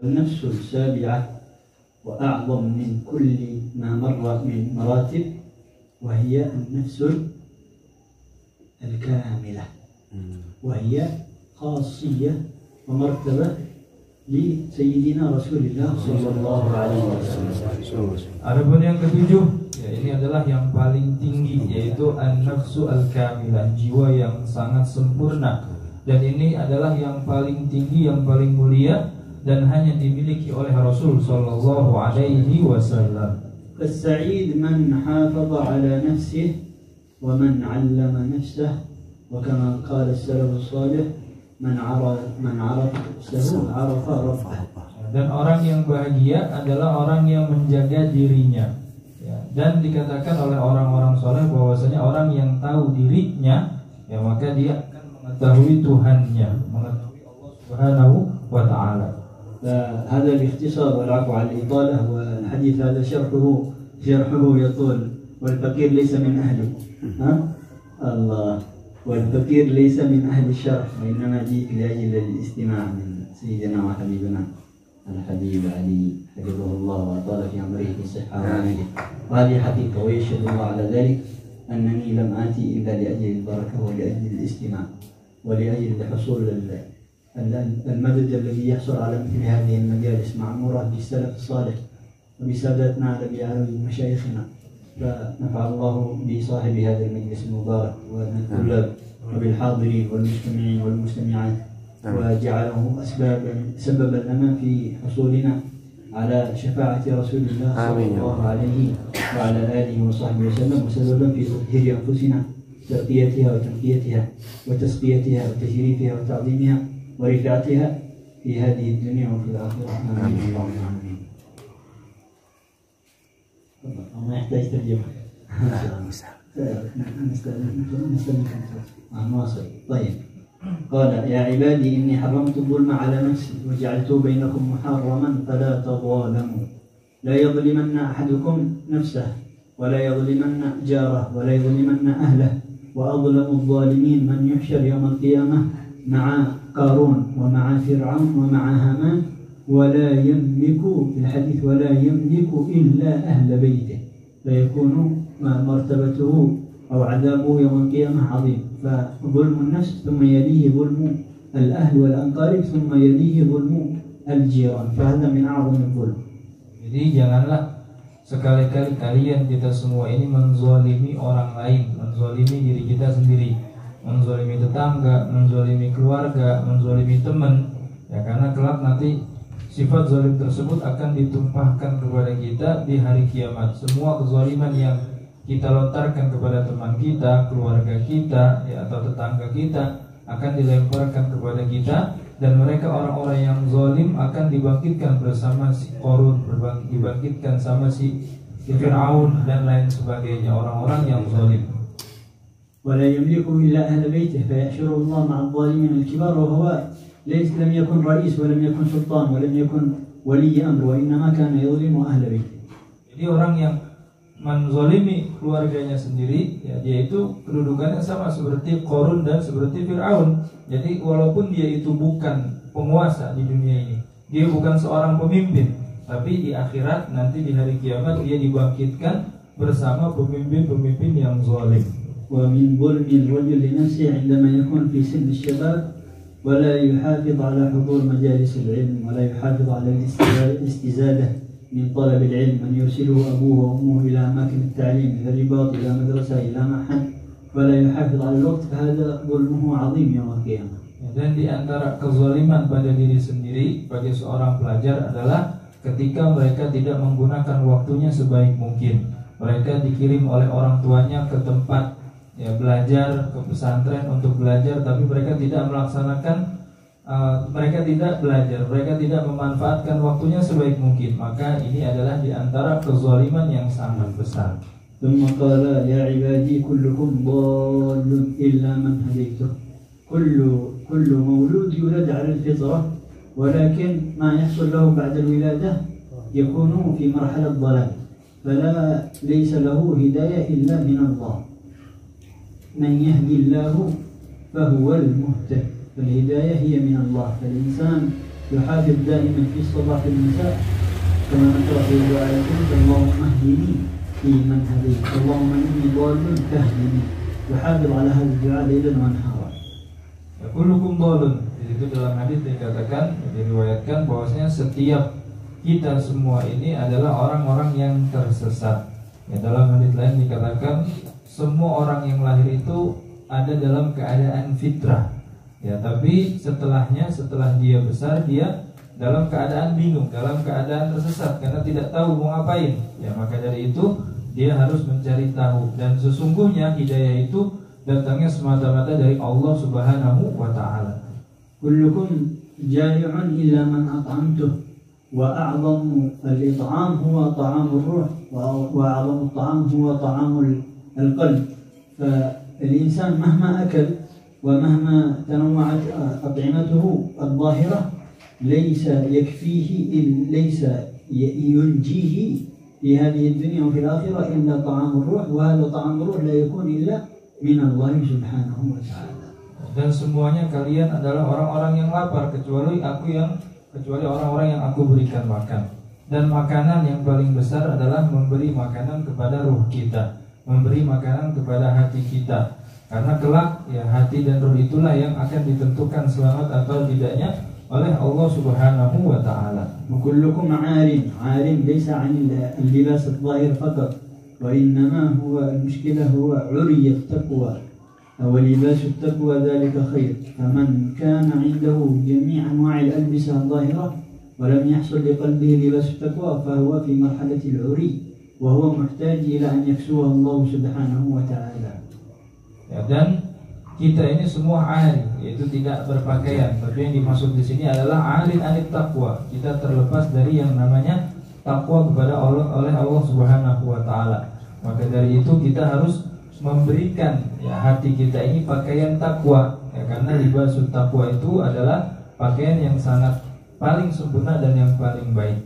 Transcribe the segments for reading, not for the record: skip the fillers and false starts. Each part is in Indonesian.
النفس السابعة وأعظم من كل ما مر من مراتب وهي النفس الكاملة وهي خاصية ومرتبة لسيدنا رسول الله صلى الله عليه وسلم. Adapun yang ketujuh, ya, ini adalah yang paling tinggi, yaitu an-nafsu al-kamilah, jiwa yang sangat sempurna. Dan ini adalah yang paling tinggi, yang paling mulia, dan hanya dimiliki oleh Rasul sallallahu alaihi wasallam. السعيد من حافظ على نفسه ومن علم نفسه وكما قال السلف الصالح من عرف نفسه عرف ربه. Dan orang yang bahagia adalah orang yang menjaga dirinya, ya. Dan dikatakan oleh orang-orang soleh bahwasanya orang yang tahu dirinya, ya, maka dia akan mengetahui Tuhannya, mengetahui Allah Subhanahu wa Ta'ala. فهذا الاختصار والعفو عن الإطالة، والحديث هذا شرحه يطول. والفقير ليس من أهله الله، والفقير ليس من أهل الشرح، وإنما جئت لأجل الاستماع من سيدنا وحبيبنا الحبيب علي حفظه الله وأطال في عمره في الصحة والعافية. وهذه حقيقة، ويشهد الله على ذلك أنني لم آتي إلا لأجل البركة ولأجل الاستماع ولأجل حصول المدد الذي يحصل على مثل هذه المجالس معمورة بالسلف الصالح وبسادتنا على مشايخنا. فنفع الله بصاحب هذا المجلس المبارك وبالطلاب وبالحاضرين والمستمعين والمستمعات، وجعله سببا لنا في حصولنا على شفاعة رسول الله صلى الله عليه وعلى آله وصحبه وسلم، وسببا في تطهير أنفسنا، ترقيتها وتنقيتها وتسقيتها وتشريفها وتعظيمها ورفعتها في هذه الدنيا وفي الآخرة. آمين اللهم آمين. ما يحتاج ترجمة. نواصل. طيب. قال يا عبادي إني حرمت الظلم على نفسي وجعلته بينكم محرما فلا تظالموا لا يظلمن أحدكم نفسه ولا يظلمن جاره ولا يظلمن أهله وأظلم الظالمين من يحشر يوم القيامة مع قارون ومع فرعون ومع هامان ولا يملك في الحديث ولا يملك إلا أهل بيته، فيكون مرتبته أو عذابه يوم القيامة عظيم. فظلم النفس ثم يليه ظلم الأهل والأقارب ثم يليه ظلم الجيران، فهذا من أعظم الظلم. Jadi janganlah sekali-kali kalian, kita semua ini menzalimi orang lain, menzalimi diri kita sendiri, menzalimi tetangga, menzalimi keluarga, menzalimi teman, ya, karena kelak nanti sifat zalim tersebut akan ditumpahkan kepada kita di hari kiamat. Semua kezaliman yang kita lontarkan kepada teman kita, keluarga kita, ya, atau tetangga kita akan dilemparkan kepada kita, dan mereka orang-orang yang zalim akan dibangkitkan bersama si Qarun, dibangkitkan sama si Fir'aun dan lain sebagainya, orang-orang yang zalim. ولا يملكه إلا أهل بيته فيحشره الله مع الظالمين الكبار وهو لم يكن رئيس ولم يكن سلطان ولم يكن ولي أمر وإنما كان يظلم أهل بيته. Jadi orang yang menzalimi keluarganya sendiri, ya, dia itu kedudukannya sama seperti Qarun dan seperti Fir'aun. Jadi walaupun dia itu bukan penguasa di dunia ini, dia bukan seorang pemimpin, tapi di akhirat nanti di hari kiamat dia dibangkitkan bersama pemimpin-pemimpin yang zalim. ومن ظلم الرجل لنفسه عندما يكون في سن الشباب ولا يحافظ على حضور مجالس العلم ولا يحافظ على الاستزادة من طلب العلم، من يرسله أبوه وأمه إلى أماكن التعليم، إلى الرباط، إلى مدرسة، إلى معهد، ولا يحافظ على الوقت، فهذا ظلمه عظيم يوم القيامة. Dan di antara kezaliman pada diri sendiri bagi seorang pelajar adalah ketika mereka tidak menggunakan waktunya sebaik mungkin. Mereka dikirim oleh orang tuanya ke tempat, ya, belajar, ke pesantren untuk belajar, tapi mereka tidak melaksanakan, mereka tidak belajar, mereka tidak memanfaatkan waktunya sebaik mungkin. Maka ini adalah di antara kezaliman yang sangat besar. ثم قال يا عبادي كلكم ضال إلا من هديته. كل مولود يولد على الفطرة، ولكن ما يحصل له بعد الولادة يكون في مرحلة ضلال، ليس له هداية إلا من الله. من يهدي الله فهو المهتد، فالهداية هي من الله. فالإنسان يحافظ دائما في الصباح والمساء كما نقرأ في دعاء القنوت اللهم اهدني فيمن هديت اللهم إني ضال فاهدني. يحافظ على هذا الدعاء ليلا ونهارا. Kullukum dhalun. Itu dalam hadis dikatakan, diriwayatkan bahwasanya setiap kita semua ini adalah orang-orang yang tersesat. Ya, dalam hadis lain dikatakan semua orang yang lahir itu ada dalam keadaan fitrah. Ya, tapi setelah dia besar dia dalam keadaan bingung, dalam keadaan tersesat karena tidak tahu mau ngapain. Ya, maka dari itu dia harus mencari tahu, dan sesungguhnya hidayah itu datangnya semata-mata dari Allah Subhanahu wa taala. Kullukum jai'un illa man at'amtuh wa a'zamu al-it'am huwa ta'amur ruh wa a'zamu at-ta'am huwa ta'amul qalb. فالإنسان مهما أكل ومهما تنوعت أطعمته الظاهرة ليس يكفيه ليس ينجيه في هذه الدنيا وفي الآخرة إلا طعام الروح، وهذا طعام الروح لا يكون إلا من الله سبحانه وتعالى. Dan semuanya kalian adalah orang-orang yang lapar kecuali orang-orang yang aku berikan makan. Dan makanan yang paling besar adalah memberi makanan kepada ruh kita, memberi makanan kepada hati kita. Karena kelak ya hati dan ruh itulah yang akan ditentukan selamat atau tidaknya oleh Allah Subhanahu wa taala. وكلكم عار ليس عن اللباس الظاهر فقط وإنما هو المشكلة هو عري التقوى ولباس التقوى ذلك خير. فمن كان عنده جميع أنواع الألبسة الظاهرة ولم يحصل لقلبه لباس التقوى فهو في مرحلة العري وهو محتاج إلى أن يكسوه الله سبحانه وتعالى. Ya, dan kita ini semua ari, yaitu tidak berpakaian. Tapi yang dimaksud di sini adalah arin anit takwa. Kita terlepas dari yang namanya takwa kepada Allah oleh Allah Subhanahu wa taala. Maka dari itu kita harus memberikan ya hati kita ini pakaian takwa. Ya, karena libasut takwa itu adalah pakaian yang sangat paling sempurna dan yang paling baik.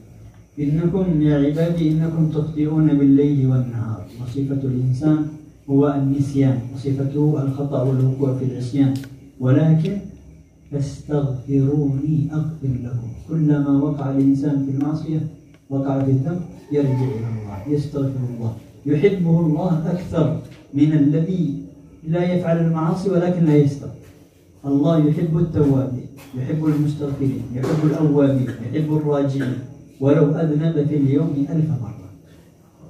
Innakum ya ibadi innakum tukhti'una bil-laili wan-nahar. Sifatul insan هو النسيان وصفته الخطأ والوقوع في العصيان ولكن فاستغفروني أغفر لكم. كلما وقع الإنسان في المعصية وقع في الذنب يرجع إلى الله يستغفر الله يحبه الله أكثر من الذي لا يفعل المعاصي ولكن لا يستغفر. الله يحب التوابين يحب المستغفرين يحب الأوابين يحب الراجعين ولو أذنب في اليوم 1000 مرة.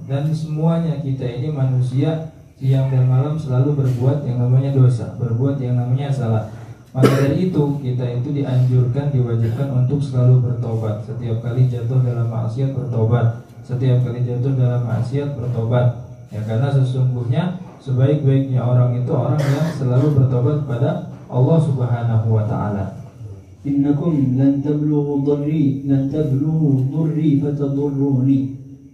Dan semuanya kita ini manusia siang dan malam selalu berbuat yang namanya dosa, berbuat yang namanya salah. Maka dari itu kita itu dianjurkan, diwajibkan untuk selalu bertobat. Setiap kali jatuh dalam maksiat bertobat, setiap kali jatuh dalam maksiat bertobat. Ya, karena sesungguhnya sebaik-baiknya orang itu orang yang selalu bertobat kepada Allah Subhanahu wa taala. Innakum lan tablughu dhurri fatadurruni.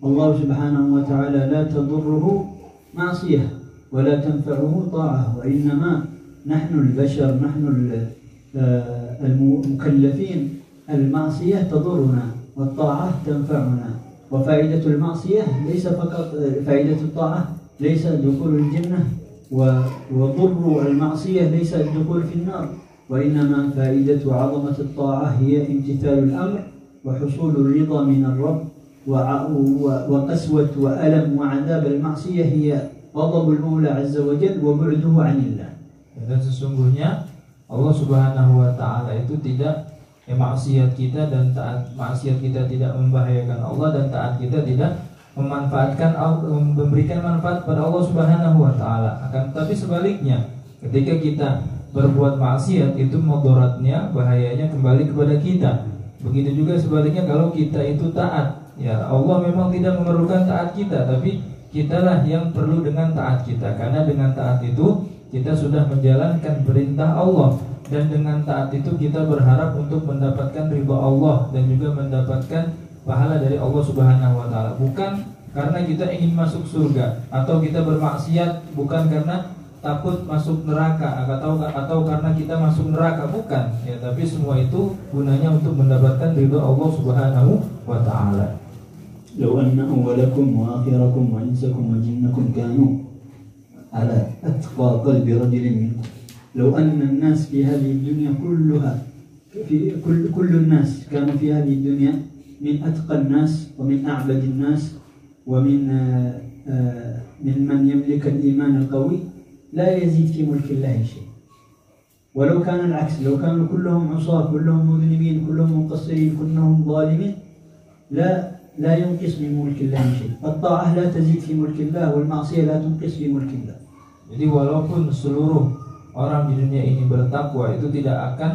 Allah Subhanahu wa taala la tadurruhu معصية ولا تنفعه طاعة وإنما نحن البشر نحن المكلفين المعصية تضرنا والطاعة تنفعنا. وفائدة المعصية ليس فقط فائدة الطاعة ليس دخول الجنة وضر المعصية ليس الدخول في النار وإنما فائدة عظمة الطاعة هي امتثال الأمر وحصول الرضا من الرب وقسوة وألم وعذاب المعصية هي غضب المولى عز وجل وبعده عن الله. Dan sesungguhnya Allah Subhanahu wa taala itu tidak maksiat kita dan taat maksiat kita tidak membahayakan Allah dan taat kita tidak memberikan manfaat pada Allah Subhanahu wa taala. Akan tetapi sebaliknya, ketika kita berbuat maksiat itu mudaratnya, bahayanya kembali kepada kita. Begitu juga sebaliknya kalau kita itu taat. Ya, Allah memang tidak memerlukan taat kita, tapi kitalah yang perlu dengan taat kita. Karena dengan taat itu kita sudah menjalankan perintah Allah, dan dengan taat itu kita berharap untuk mendapatkan ridha Allah dan juga mendapatkan pahala dari Allah Subhanahu wa taala. Bukan karena kita ingin masuk surga, atau kita bermaksiat bukan karena takut masuk neraka atau karena kita masuk neraka, bukan. Ya, tapi semua itu gunanya untuk mendapatkan ridha Allah Subhanahu wa taala. لو أن أولكم وآخركم وإنسكم وجنكم كانوا على أتقى قلب رجل منكم لو أن الناس في هذه الدنيا كلها في كل الناس كانوا في هذه الدنيا من أتقى الناس ومن أعبد الناس ومن من يملك الإيمان القوي لا يزيد في ملك الله شيء. ولو كان العكس، لو كانوا كلهم عصاة كلهم مذنبين كلهم مقصرين كلهم ظالمين لا ينقص من ملك الله شيء. الطاعة لا تزيد في ملك الله والمعصية لا تنقص في ملك الله. Jadi walaupun seluruh orang di dunia ini bertakwa, itu tidak akan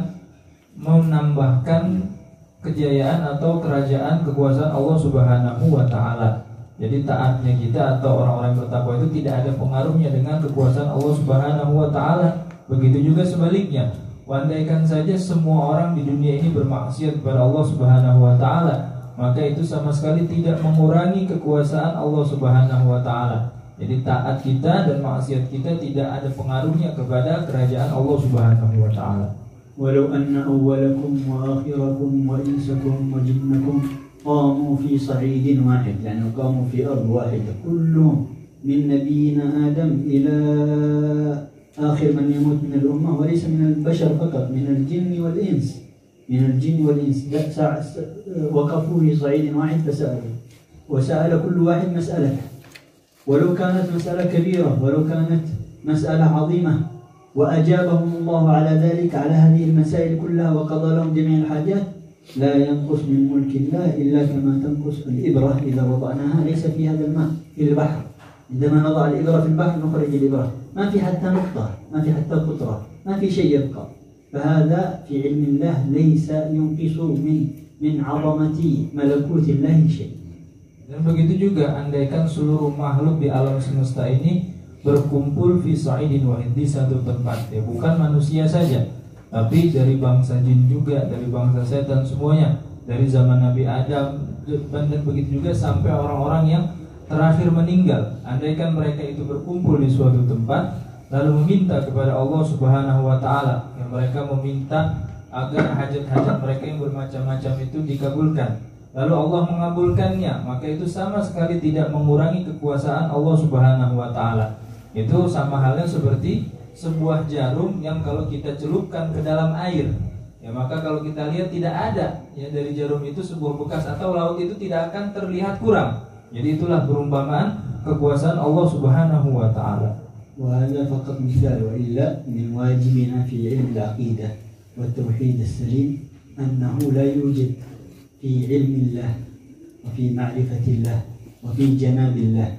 menambahkan kejayaan atau kerajaan kekuasaan Allah Subhanahu wa taala. Jadi taatnya kita atau orang-orang bertakwa itu tidak ada pengaruhnya dengan kekuasaan Allah Subhanahu wa taala. Begitu juga sebaliknya. Andaikan saja semua orang di dunia ini bermaksiat kepada Allah Subhanahu wa taala, maka itu sama sekali tidak mengurangi kekuasaan Allah Subhanahu wa taala. Jadi taat kita dan maksiat kita tidak ada pengaruhnya kepada kerajaan Allah Subhanahu wa taala. Walau anna awwalakum wa akhirakum wa insakum wa jinnakum qamu fi sa'idin wahid, yani qamu fi ard wahidah, kulluhum min nabiyyina Adam ila akhir man yamut min al-ummah wa laysa min al-bashar faqat, min al-jinni wal-ins, min al-jinni wal-ins, waqafu fi sa'idin wahid fasalu wa sa'ala kullu wahid mas'alatan. ولو كانت مسألة كبيرة ولو كانت مسألة عظيمة وأجابهم الله على ذلك على هذه المسائل كلها وقضى لهم جميع الحاجات لا ينقص من ملك الله إلا كما تنقص الإبرة إذا وضعناها ليس في هذا الماء في البحر. عندما نضع الإبرة في البحر نخرج الإبرة ما في حتى نقطة ما في حتى قطرة ما في شيء يبقى. فهذا في علم الله ليس ينقص من عظمة ملكوت الله شيء. Dan begitu juga andaikan seluruh makhluk di alam semesta ini berkumpul fi sa'idin wahid, di satu tempat, ya bukan manusia saja, tapi dari bangsa jin juga, dari bangsa setan semuanya, dari zaman Nabi Adam, dan begitu juga sampai orang-orang yang terakhir meninggal. Andaikan mereka itu berkumpul di suatu tempat lalu meminta kepada Allah Subhanahu wa taala, yang mereka meminta agar hajat-hajat mereka yang bermacam-macam itu dikabulkan, lalu Allah mengabulkannya, maka itu sama sekali tidak mengurangi kekuasaan Allah Subhanahu wa taala. Itu sama halnya seperti sebuah jarum yang kalau kita celupkan ke dalam air, ya maka kalau kita lihat tidak ada ya dari jarum itu sebuah bekas atau laut itu tidak akan terlihat kurang. Jadi itulah perumpamaan kekuasaan Allah Subhanahu wa taala. وهذا فقط مثال وإلا من واجبنا في علم العقيدة والتوحيد السليم أنه لا يوجد في علم الله وفي معرفة الله وفي جناب الله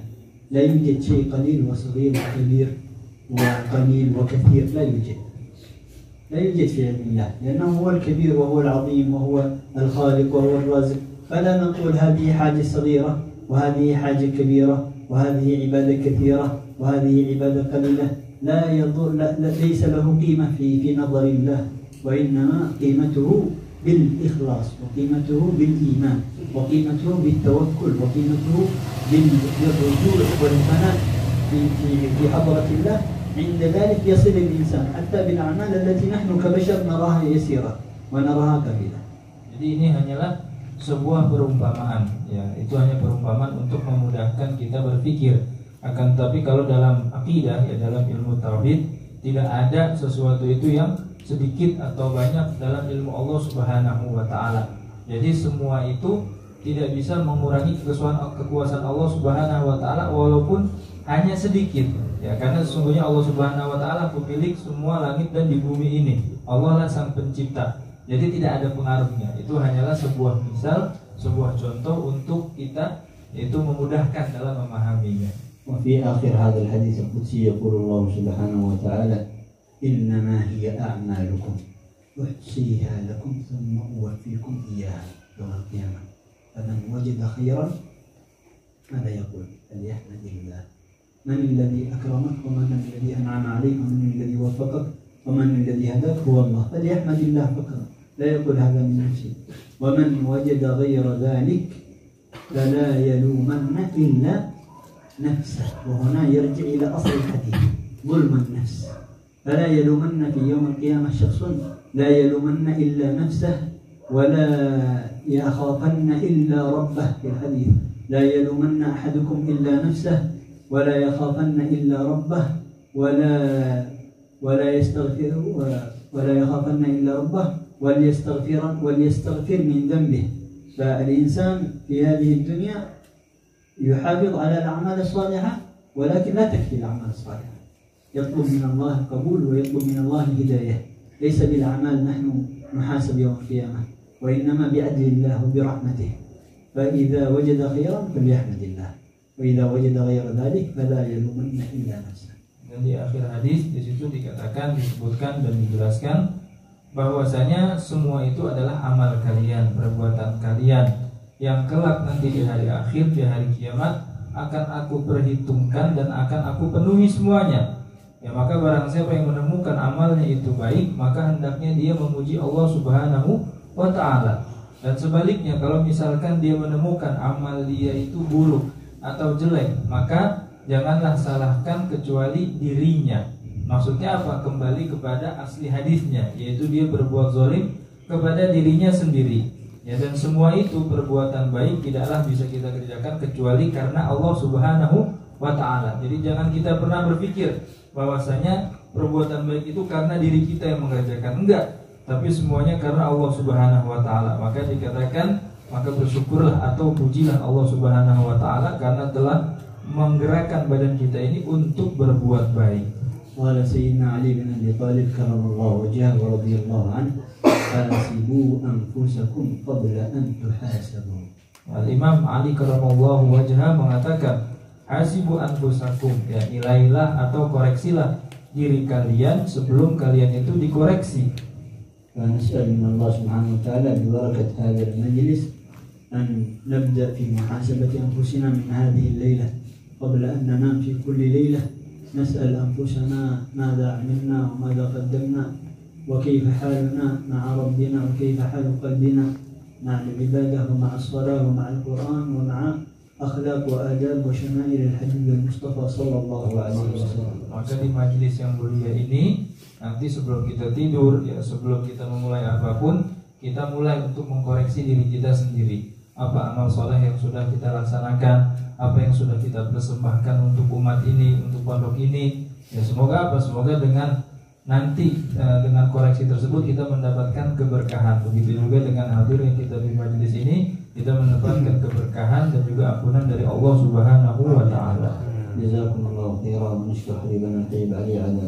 لا يوجد شيء قليل وصغير وكبير وقليل وكثير، لا يوجد في علم الله، لأنه هو الكبير وهو العظيم وهو الخالق وهو الرازق. فلا نقول هذه حاجة صغيرة وهذه حاجة كبيرة وهذه عبادة كثيرة وهذه عبادة قليلة. ليس له قيمة في نظر الله، وإنما قيمته بالإخلاص وقيمته بالإيمان وقيمته بالتوكل وقيمته بالرجوع والفناء في حضرة الله. عند ذلك يصل الإنسان حتى بالأعمال التي نحن كبشر نراها يسيرة ونراها قليلة. Jadi ini hanyalah sebuah perumpamaan, ya itu hanya perumpamaan untuk memudahkan kita berpikir. Akan tetapi kalau dalam akidah, ya dalam ilmu tauhid, tidak ada sesuatu itu yang sedikit atau banyak dalam ilmu Allah Subhanahu wa taala. Jadi semua itu tidak bisa mengurangi kekuasaan Allah Subhanahu wa taala walaupun hanya sedikit. Ya karena sesungguhnya Allah Subhanahu wa taala pemilik semua langit dan di bumi ini. Allah lah sang pencipta. Jadi tidak ada pengaruhnya. Itu hanyalah sebuah misal, sebuah contoh untuk kita yaitu memudahkan dalam memahaminya. وفي آخر هذا الحديث القدسي يقول الله سبحانه وتعالى إنما هي أعمالكم أحصيها لكم ثم أوفيكم إياها يوم القيامة فمن وجد خيرا ماذا يقول؟ فليحمد الله. من الذي أكرمك ومن الذي أنعم عليك ومن الذي وفقك ومن الذي هداك هو الله، فليحمد الله فقط، لا يقول هذا من نفسه. ومن وجد غير ذلك فلا يلومن إلا نفسه، وهنا يرجع إلى أصل الحديث ظلم النفس. فلا يلومن في يوم القيامة شخص لا يلومن إلا نفسه ولا يخافن إلا ربه في الحديث لا يلومن أحدكم إلا نفسه ولا يخافن إلا ربه ولا يستغفر ولا يخافن إلا ربه وليستغفر من ذنبه. فالإنسان في هذه الدنيا يحافظ على الأعمال الصالحة، ولكن لا تكفي الأعمال الصالحة، يطلب من الله القبول ويطلب من الله الهداية. ليس بالأعمال نحن نحاسب يوم القيامة، وإنما بعدل الله وبرحمته. فإذا وجد خيرا فليحمد الله، وإذا وجد غير ذلك فلا يلومن إلا نفسه. Dan di akhir hadis di situ dikatakan, disebutkan dan dijelaskan bahwasanya semua itu adalah amal kalian, perbuatan kalian yang kelak nanti di hari akhir, di hari kiamat akan aku perhitungkan dan akan aku penuhi semuanya. Ya, maka barang siapa yang menemukan amalnya itu baik, maka hendaknya dia memuji Allah Subhanahu wa ta'ala. Dan sebaliknya, kalau misalkan dia menemukan amal dia itu buruk atau jelek, maka janganlah salahkan kecuali dirinya. Maksudnya apa? Kembali kepada asli hadisnya, yaitu dia berbuat zalim kepada dirinya sendiri. Ya, dan semua itu perbuatan baik tidaklah bisa kita kerjakan kecuali karena Allah Subhanahu wa ta'ala. Jadi jangan kita pernah berpikir bahwasanya perbuatan baik itu karena diri kita yang mengerjakan. Enggak, tapi semuanya karena Allah Subhanahu wa ta'ala. Maka dikatakan, maka bersyukurlah atau pujilah Allah Subhanahu wa ta'ala karena telah menggerakkan badan kita ini untuk berbuat baik. Qala Sayyidina Ali bin Abi Thalib karramallahu wajhahu wa radhiyallahu anhu, hasibu anfusakum qabla an tuhasabu. Al-Imam Ali karramallahu wajhahu mengatakan, hasibu anfusakum, ya, nilailah atau koreksilah diri kalian sebelum kalian itu dikoreksi. فنسأل من الله سبحانه وتعالى ببركة هذا المجلس أن نبدأ في محاسبة أنفسنا من هذه الليلة قبل أن ننام. في كل ليلة نسأل أنفسنا ماذا عملنا وماذا قدمنا وكيف حالنا مع ربنا وكيف حال قلبنا مع العبادة ومع الصلاة ومع القرآن ومع أخلاق وآداب وشمائل الحبيب المصطفى صلى الله عليه وسلم. Maka di majelis yang mulia ini, nanti sebelum kita tidur, ya, sebelum kita memulai apapun, kita mulai untuk mengkoreksi diri kita sendiri. Apa amal soleh yang sudah kita laksanakan, apa yang sudah kita persembahkan untuk umat ini, untuk pondok ini. Ya, semoga apa? Semoga dengan nanti dengan koreksi tersebut kita mendapatkan keberkahan. Begitu juga dengan hadirnya kita di majelis ini, kita mendapatkan keberkahan dan juga ampunan dari Allah Subhanahu wa ta'ala. Jazakumullahu khairan wa nashkur habibana Tayyib Ali ala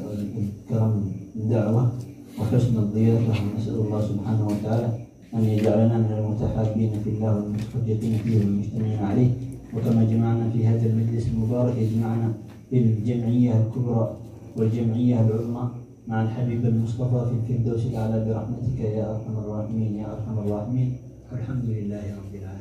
karam da'wah wa husn ad-diyafah. Nas'alullah subhanahu wa ta'ala an yaj'alana min al-mutahabbin fillah wal mutahajjatin fihi wal mujtami'in alayh. Wa kama jama'na fi hadha al-majlis al-mubarak yajma'na bil jam'iyyah al-kubra wal jam'iyyah al-'uzma ma'a al-habib al-mustafa fi al-firdaus al-a'la bi rahmatika ya arhamar rahimin ya arhamar rahimin. Alhamdulillahi rabbil alamin.